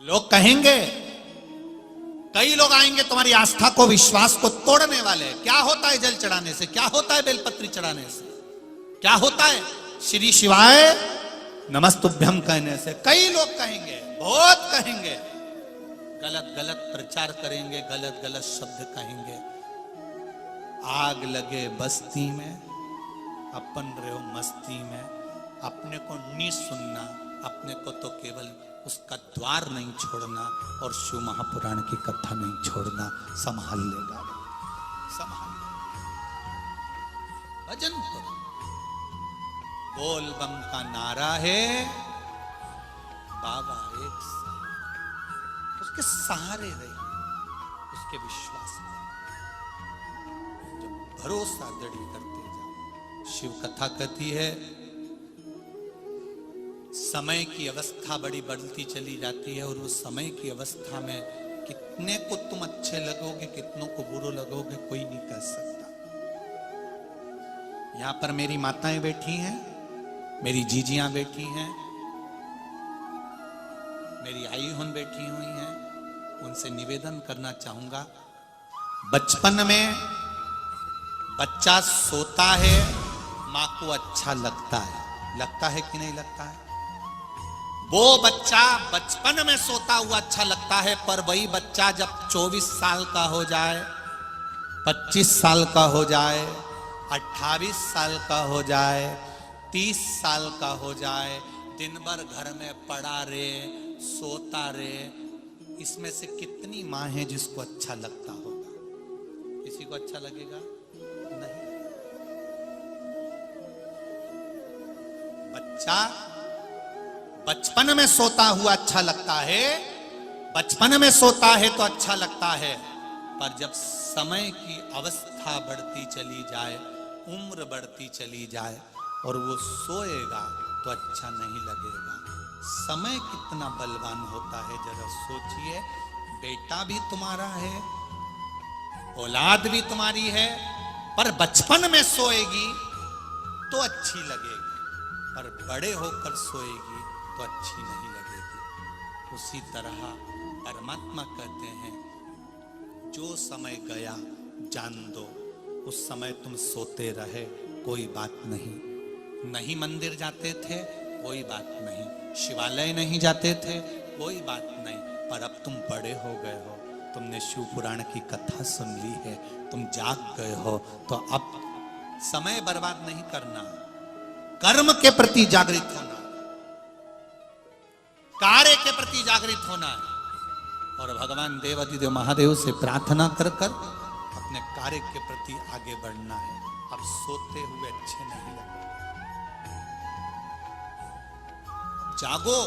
लोग कहेंगे, कई लोग आएंगे तुम्हारी आस्था को, विश्वास को तोड़ने वाले। क्या होता है जल चढ़ाने से? क्या होता है बेलपत्री चढ़ाने से? क्या होता है श्री शिवाय नमस्तुभ्यम कहने से? कई लोग कहेंगे, बहुत कहेंगे, गलत गलत प्रचार करेंगे, गलत गलत शब्द कहेंगे। आग लगे बस्ती में, अपन रहो मस्ती में। अपने को नहीं सुनना, अपने को तो केवल उसका द्वार नहीं छोड़ना और शिव महापुराण की कथा नहीं छोड़ना। संभाल लेगा, संभाल भजन करो। बोल बम का नारा है, बाबा एक साथ, उसके सहारे रहिए, उसके विश्वास में जब भरोसा दृढ़ करते जाओ। शिव कथा कहती है समय की अवस्था बड़ी बढ़ती चली जाती है, और उस समय की अवस्था में कितने को तुम अच्छे लगोगे, कितनों को बुरे लगोगे, कोई नहीं कह सकता। यहां पर मेरी माताएं बैठी हैं, मेरी जीजियां बैठी हैं, मेरी आई हुन बैठी हुई हैं। उनसे निवेदन करना चाहूंगा, बचपन में बच्चा सोता है, मां को अच्छा लगता है कि नहीं लगता है? वो बच्चा बचपन में सोता हुआ अच्छा लगता है, पर वही बच्चा जब 24 साल का हो जाए, 25 साल का हो जाए, 28 साल का हो जाए, 30 साल का हो जाए, दिन भर घर में पड़ा रे, सोता रे, इसमें से कितनी मां है जिसको अच्छा लगता होगा? किसी को अच्छा लगेगा? नहीं। बच्चा बचपन में सोता हुआ अच्छा लगता है, बचपन में सोता है तो अच्छा लगता है, पर जब समय की अवस्था बढ़ती चली जाए, उम्र बढ़ती चली जाए और वो सोएगा तो अच्छा नहीं लगेगा। समय कितना बलवान होता है, जरा सोचिए। बेटा भी तुम्हारा है, औलाद भी तुम्हारी है, पर बचपन में सोएगी तो अच्छी लगेगी, पर बड़े होकर सोएगी तो अच्छी नहीं लगेगी। उसी तरह परमात्मा कहते हैं, जो समय गया जान दो, उस समय तुम सोते रहे कोई बात नहीं। नहीं मंदिर जाते थे कोई बात नहीं, शिवालय नहीं जाते थे कोई बात नहीं, पर अब तुम बड़े हो गए हो, तुमने शिव पुराण की कथा सुन ली है, तुम जाग गए हो, तो अब समय बर्बाद नहीं करना, कर्म के प्रति जागृत होना, कार्य के प्रति जागृत होना है, और भगवान देवाधिदेव महादेव से प्रार्थना कर कर अपने कार्य के प्रति आगे बढ़ना है। अब सोते हुए अच्छे नहीं लगते, जागो।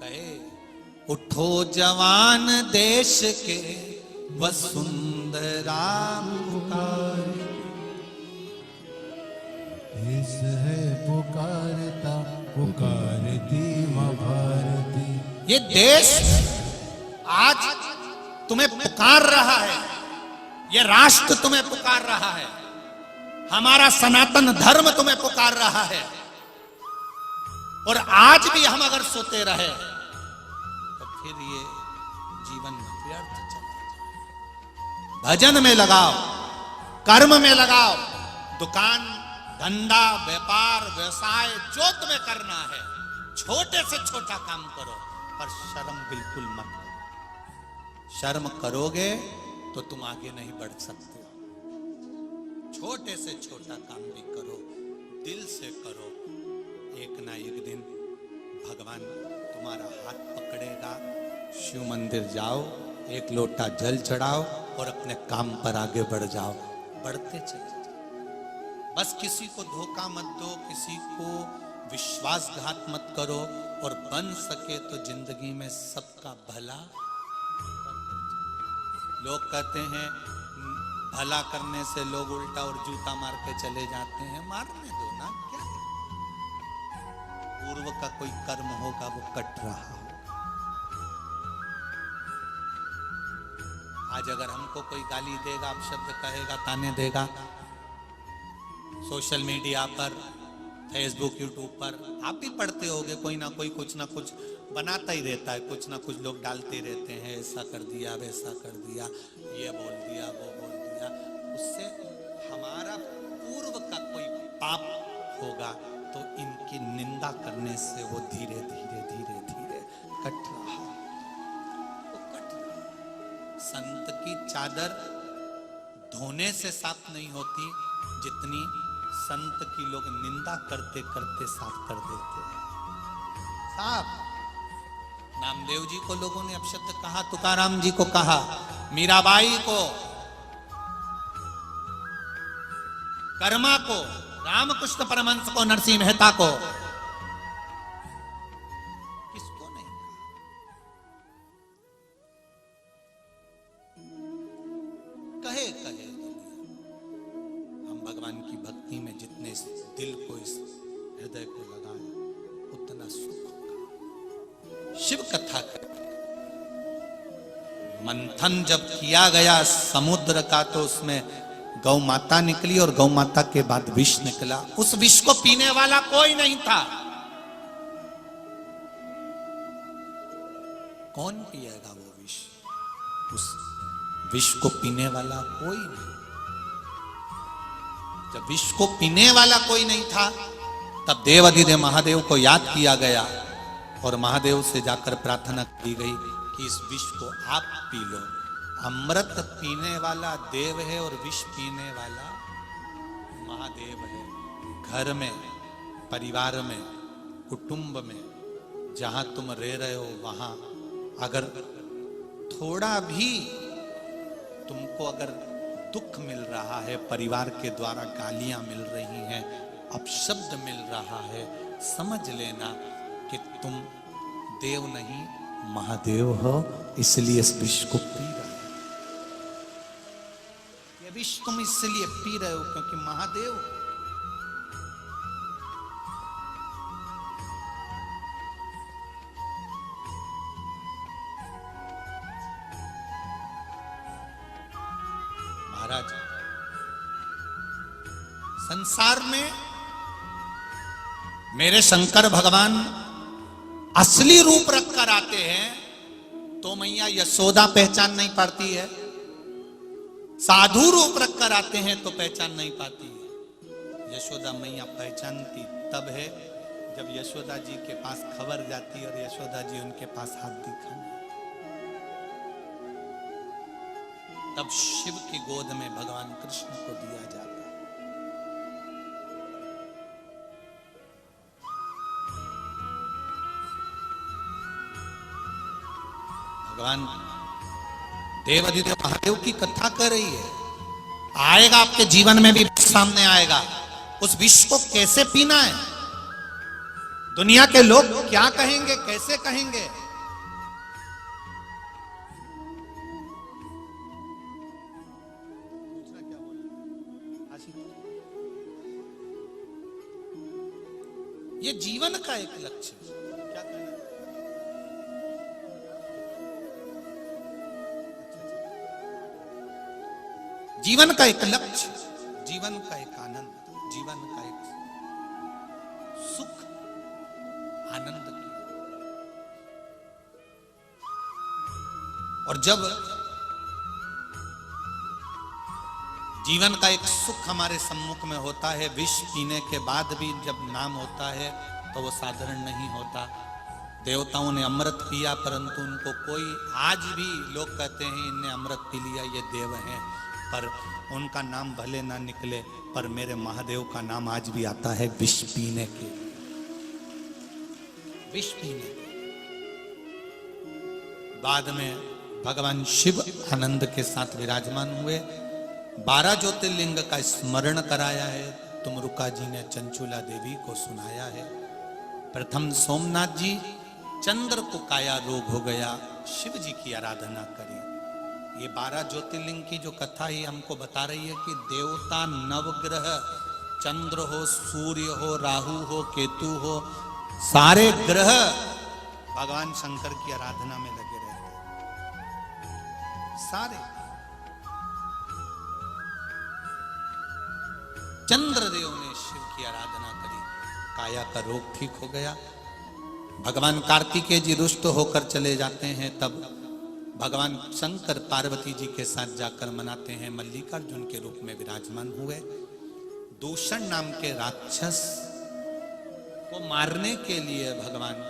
कहे उठो जवान देश के वसुंधरा पुकारे, देश है पुकारता पुकारती मां भारती। ये देश आज तुम्हें पुकार रहा है, ये राष्ट्र तुम्हें पुकार रहा है, हमारा सनातन धर्म तुम्हें पुकार रहा है, और आज भी हम अगर सोते रहे तो फिर ये जीवन व्यर्थ चला जाए। भजन में लगाओ, कर्म में लगाओ, दुकान धंधा व्यापार व्यवसाय जो तुम्हें करना है, छोटे से छोटा काम करो, पर शर्म बिल्कुल मत करो। शर्म करोगे तो तुम आगे नहीं बढ़ सकते। छोटे से छोटा काम भी करो, दिल से करो, एक ना एक दिन भगवान तुम्हारा हाथ पकड़ेगा। शिव मंदिर जाओ, एक लोटा जल चढ़ाओ और अपने काम पर आगे बढ़ जाओ, बढ़ते चले जाओ। बस किसी को धोखा मत दो, किसी को विश्वासघात मत करो, और बन सके तो जिंदगी में सबका भला। लोग कहते हैं भला करने से लोग उल्टा और जूता मार के चले जाते हैं, मारने दो ना, क्या है? पूर्व का कोई कर्म होगा वो कट रहा हो। आज अगर हमको कोई गाली देगा, अपशब्द कहेगा, ताने देगा, सोशल मीडिया पर, फेसबुक, यूट्यूब पर आप भी पढ़ते होगे, कोई ना कोई कुछ ना कुछ बनाता ही रहता है, कुछ ना कुछ लोग डालते रहते हैं, ऐसा कर दिया, वैसा कर दिया, ये बोल दिया, वो बोल दिया। उससे हमारा पूर्व का कोई पाप होगा तो इनकी निंदा करने से वो धीरे धीरे धीरे धीरे कट रहा है, वो कट रहा है। संत की चादर धोने से साफ नहीं होती जितनी संत की लोग निंदा करते करते साफ कर देते हैं। साफ नामदेव जी को लोगों ने अपशब्द कहा, तुकाराम जी को कहा, मीराबाई को, कर्मा को, रामकृष्ण परमहंस को, नरसिंह मेहता को, किसको नहीं कहे कहे हम भगवान की भक्ति में जितने इस दिल को, इस हृदय को लगाएं उतना सुख होगा। शिव कथा कर मंथन जब किया गया समुद्र का तो उसमें गौ माता निकली और गौ माता के बाद विष निकला। उस विष को पीने वाला कोई नहीं था। कौन पिएगा वो विष? उस विष को पीने वाला कोई नहीं। जब विष को पीने वाला कोई नहीं था तब देवाधिदेव महादेव को याद किया गया और महादेव से जाकर प्रार्थना की गई कि इस विष को आप पी लो। अमृत पीने वाला देव है और विष पीने वाला महादेव है। घर में, परिवार में, कुटुंब में, जहां तुम रह रहे हो वहां अगर थोड़ा भी तुमको अगर दुख मिल रहा है, परिवार के द्वारा गालियां मिल रही हैं, अपशब्द मिल रहा है, समझ लेना कि तुम देव नहीं महादेव हो, इसलिए इस विष को पी रहे हो। ये विष तुम इसलिए पी रहे हो क्योंकि महादेव महाराज संसार में मेरे शंकर भगवान असली रूप रखकर आते हैं तो मैया यशोदा पहचान नहीं पाती है, साधु रूप रखकर आते हैं तो पहचान नहीं पाती है। यशोदा मैया पहचानती तब है जब यशोदा जी के पास खबर जाती और यशोदा जी उनके पास हाथ दिखाने, तब शिव की गोद में भगवान कृष्ण को दिया जाता। भगवान देवाधिदेव महादेव की कथा कर रही है। आएगा आपके जीवन में भी सामने आएगा। उस विष को कैसे पीना है, दुनिया के लोग क्या कहेंगे, कैसे कहेंगे, ये जीवन का एक लक्ष्य है। क्या कहना है? जीवन का एक लक्ष्य, जीवन का एक आनंद, जीवन का एक सुख, आनंद की। और जब जीवन का एक सुख हमारे सम्मुख में होता है, विष पीने के बाद भी जब नाम होता है तो वो साधारण नहीं होता। देवताओं ने अमृत पिया परंतु उनको कोई, आज भी लोग कहते हैं इनने अमृत पी लिया, ये देव हैं, पर उनका नाम भले ना निकले पर मेरे महादेव का नाम आज भी आता है विष पीने के, विष पीने के। बाद में भगवान शिव आनंद के साथ विराजमान हुए। 12 ज्योतिर्लिंग का स्मरण कराया है। तुमरुका जी ने चंचुला देवी को सुनाया है। प्रथम सोमनाथ जी, चंद्र को काया रोग हो गया, शिव जी की आराधना करी। ये 12 ज्योतिर्लिंग की जो कथा ही हमको बता रही है कि देवता, नवग्रह, चंद्र हो, सूर्य हो, राहु हो, केतु हो, सारे ग्रह भगवान शंकर की आराधना में लगे रहते हैं। सारे चंद्रदेव ने शिव की आराधना करी, काया का रोग ठीक हो गया। भगवान कार्तिकेय जी रुष्ट होकर चले जाते हैं, तब भगवान शंकर पार्वती जी के साथ जाकर मनाते हैं, मल्लिकार्जुन के रूप में विराजमान हुए। दूषण नाम के राक्षस को मारने के लिए भगवान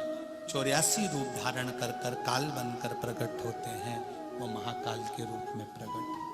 84 रूप धारण कर काल बनकर प्रकट होते हैं। वो महाकाल के रूप में प्रकट